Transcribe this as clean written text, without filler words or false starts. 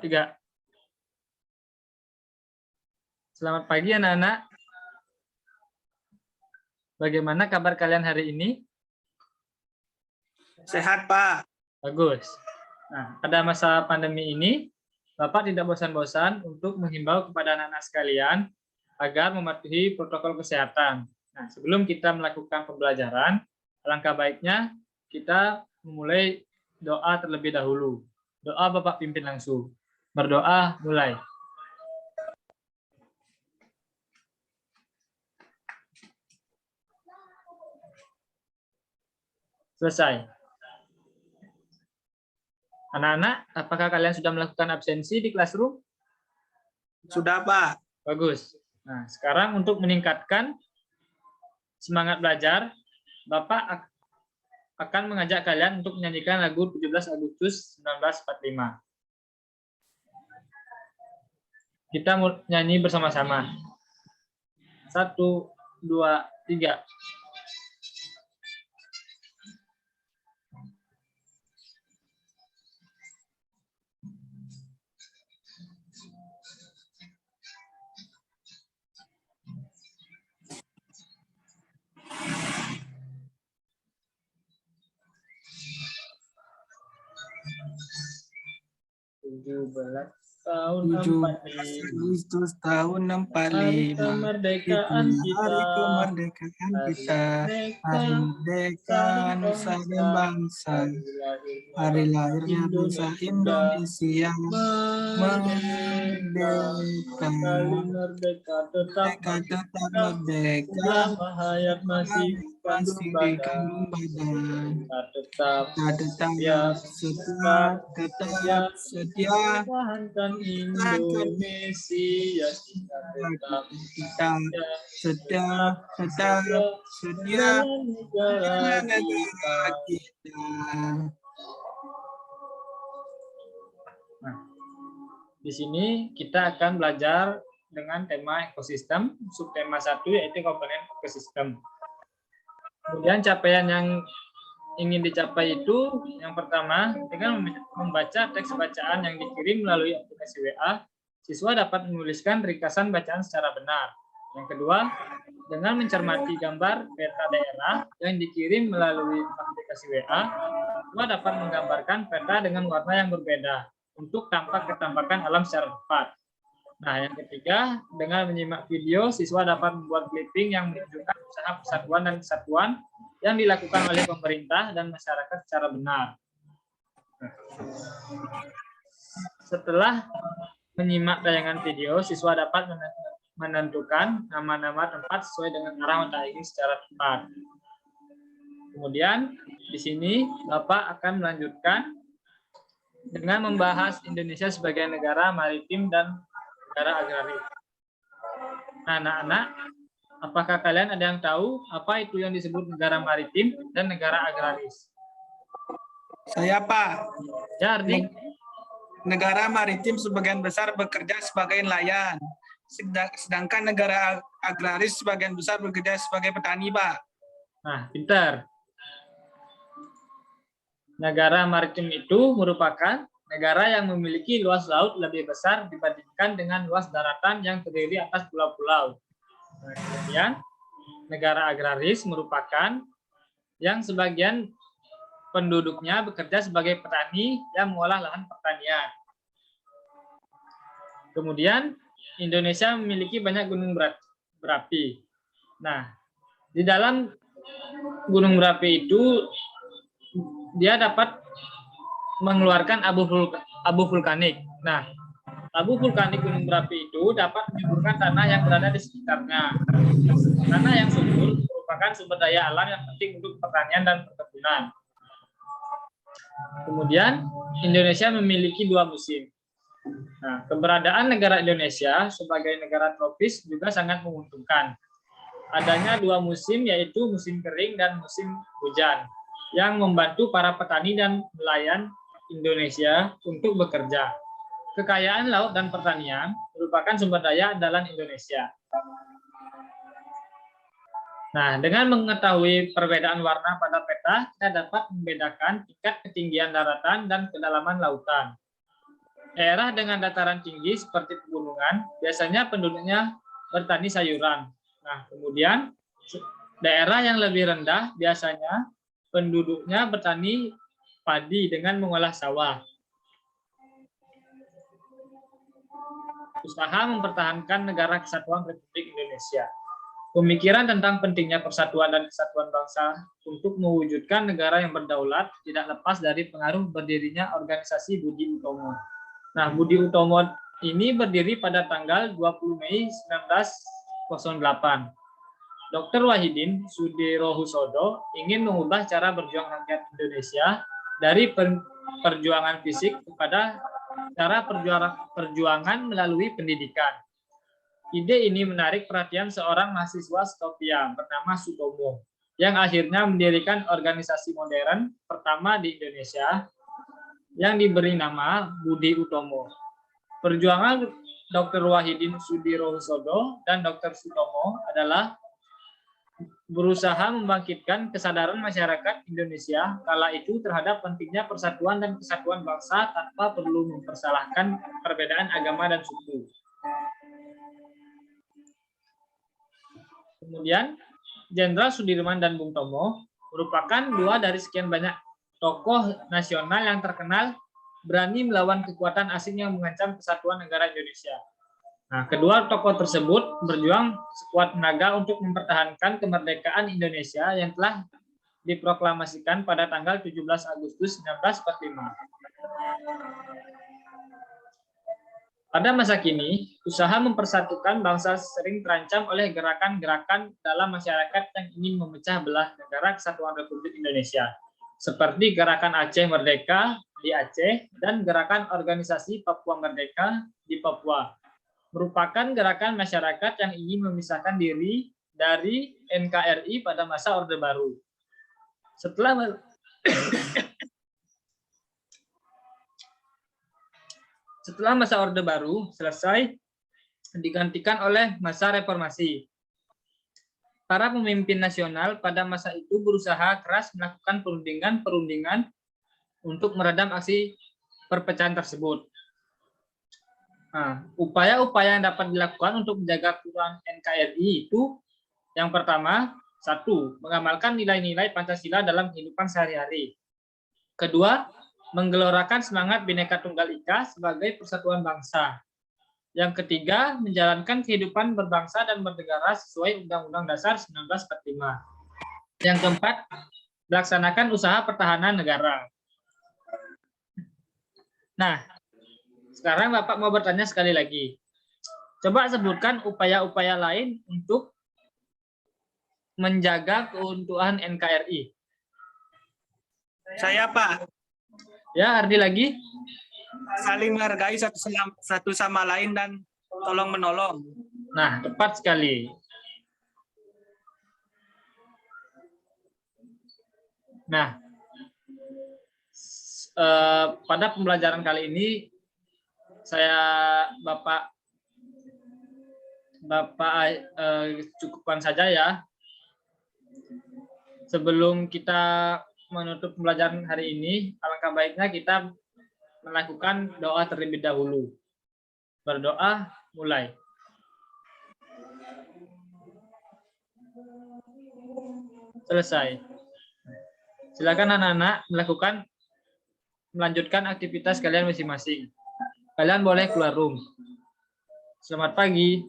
3. Selamat pagi anak-anak. Bagaimana kabar kalian hari ini? Sehat, Pak. Bagus. Nah, pada masa pandemi ini, Bapak tidak bosan-bosan untuk menghimbau kepada anak-anak sekalian agar mematuhi protokol kesehatan. Nah, sebelum kita melakukan pembelajaran, alangkah baiknya kita memulai doa terlebih dahulu. Doa Bapak pimpin langsung. Berdoa, mulai. Selesai. Anak-anak, apakah kalian sudah melakukan absensi di classroom? Sudah, Pak. Bagus. Nah, sekarang untuk meningkatkan semangat belajar, Bapak akan mengajak kalian untuk menyanyikan lagu 17 Agustus 1945. Kita mau nyanyi bersama-sama. 1, 2, 3. Tahun 17 tahun 45. Hari kemerdekaan kita. Hari kemerdekaan kita. Hari merdeka Nusa dan bangsa. Hari lahirnya bangsa Indonesia. Merdeka. Merdeka tetap merdeka. hayat masih Masih di kandung badan. tetap Tetap setia pertahankan Indonesia, kita tetap setia negara kita. Nah, di sini kita akan belajar dengan tema ekosistem, subtema 1 yaitu komponen ekosistem. Kemudian capaian yang ingin dicapai itu yang pertama, dengan membaca teks bacaan yang dikirim melalui aplikasi WA, siswa dapat menuliskan ringkasan bacaan secara benar. Yang kedua, dengan mencermati gambar peta daerah yang dikirim melalui aplikasi WA, siswa dapat menggambarkan peta dengan warna yang berbeda untuk tampak ketampakan alam secara tepat. Nah, yang ketiga, dengan menyimak video, siswa dapat membuat clipping yang menunjukkan usaha persatuan dan kesatuan yang dilakukan oleh pemerintah dan masyarakat secara benar. Setelah menyimak tayangan video, siswa dapat menentukan nama-nama tempat sesuai dengan arah mata angin secara tepat. Kemudian, di sini Bapak akan melanjutkan dengan membahas Indonesia sebagai negara maritim dan negara agraris. Nah, anak-anak, apakah kalian ada yang tahu apa itu yang disebut negara maritim dan negara agraris? Saya, Pak. Ya, Ardi. Negara maritim sebagian besar bekerja sebagai nelayan, sedangkan negara agraris sebagian besar bekerja sebagai petani, Pak. Nah, pintar. Negara maritim itu merupakan negara yang memiliki luas laut lebih besar dibandingkan dengan luas daratan yang terdiri atas pulau-pulau. Nah, kemudian, negara agraris merupakan yang sebagian penduduknya bekerja sebagai petani yang mengolah lahan pertanian. Kemudian, Indonesia memiliki banyak gunung berapi. Nah, di dalam gunung berapi itu, dia dapat mengeluarkan abu vulkanik. Nah, abu vulkanik gunung berapi itu dapat menyuburkan tanah yang berada di sekitarnya. Tanah yang subur merupakan sumber daya alam yang penting untuk pertanian dan perkebunan. Kemudian, Indonesia memiliki 2 musim. Nah, keberadaan negara Indonesia sebagai negara tropis juga sangat menguntungkan. Adanya 2 musim, yaitu musim kering dan musim hujan, yang membantu para petani dan nelayan Indonesia untuk bekerja. Kekayaan laut dan pertanian merupakan sumber daya andalan Indonesia. Nah, dengan mengetahui perbedaan warna pada peta, kita dapat membedakan tingkat ketinggian daratan dan kedalaman lautan. Daerah dengan dataran tinggi seperti pegunungan, biasanya penduduknya bertani sayuran. Nah, kemudian daerah yang lebih rendah, biasanya penduduknya bertani padi dengan mengolah sawah. Usaha mempertahankan negara kesatuan Republik Indonesia. Pemikiran tentang pentingnya persatuan dan kesatuan bangsa untuk mewujudkan negara yang berdaulat tidak lepas dari pengaruh berdirinya organisasi Budi Utomo. Nah, Budi Utomo ini berdiri pada tanggal 20 Mei 1908. Dr. Wahidin Sudirohusodo ingin mengubah cara berjuang rakyat Indonesia dari perjuangan fisik kepada cara perjuangan melalui pendidikan. Ide ini menarik perhatian seorang mahasiswa Skopje bernama Sutomo, yang akhirnya mendirikan organisasi modern pertama di Indonesia yang diberi nama Budi Utomo. Perjuangan Dr. Wahidin Sudirohusodo dan Dr. Sutomo adalah berusaha membangkitkan kesadaran masyarakat Indonesia kala itu terhadap pentingnya persatuan dan kesatuan bangsa tanpa perlu mempersalahkan perbedaan agama dan suku. Kemudian, Jenderal Sudirman dan Bung Tomo merupakan dua dari sekian banyak tokoh nasional yang terkenal berani melawan kekuatan asing yang mengancam kesatuan negara Indonesia. Nah, kedua tokoh tersebut berjuang sekuat tenaga untuk mempertahankan kemerdekaan Indonesia yang telah diproklamasikan pada tanggal 17 Agustus 1945. Pada masa kini, usaha mempersatukan bangsa sering terancam oleh gerakan-gerakan dalam masyarakat yang ingin memecah belah negara kesatuan Republik Indonesia, seperti gerakan Aceh Merdeka di Aceh dan gerakan organisasi Papua Merdeka di Papua, merupakan gerakan masyarakat yang ingin memisahkan diri dari NKRI pada masa Orde Baru. Setelah masa Orde Baru selesai, digantikan oleh masa reformasi. Para pemimpin nasional pada masa itu berusaha keras melakukan perundingan untuk meredam aksi perpecahan tersebut. Nah, upaya-upaya yang dapat dilakukan untuk menjaga keutuhan NKRI itu, yang pertama, satu, mengamalkan nilai-nilai Pancasila dalam kehidupan sehari-hari. Kedua, menggelorakan semangat Bhinneka Tunggal Ika sebagai persatuan bangsa. Yang ketiga, menjalankan kehidupan berbangsa dan bernegara sesuai Undang-Undang Dasar 1945. Yang keempat, melaksanakan usaha pertahanan negara. Nah, sekarang Bapak mau bertanya sekali lagi. Coba sebutkan upaya-upaya lain untuk menjaga keutuhan NKRI. Saya, Pak. Ya, Ardi lagi. Saling menghargai satu sama lain dan tolong menolong. Nah, tepat sekali. Nah, pada pembelajaran kali ini Bapak cukupkan saja ya. Sebelum kita menutup pembelajaran hari ini, alangkah baiknya kita melakukan doa terlebih dahulu. Berdoa, mulai. Selesai. Silakan anak-anak melanjutkan aktivitas kalian masing-masing. Kalian boleh keluar room. Selamat pagi.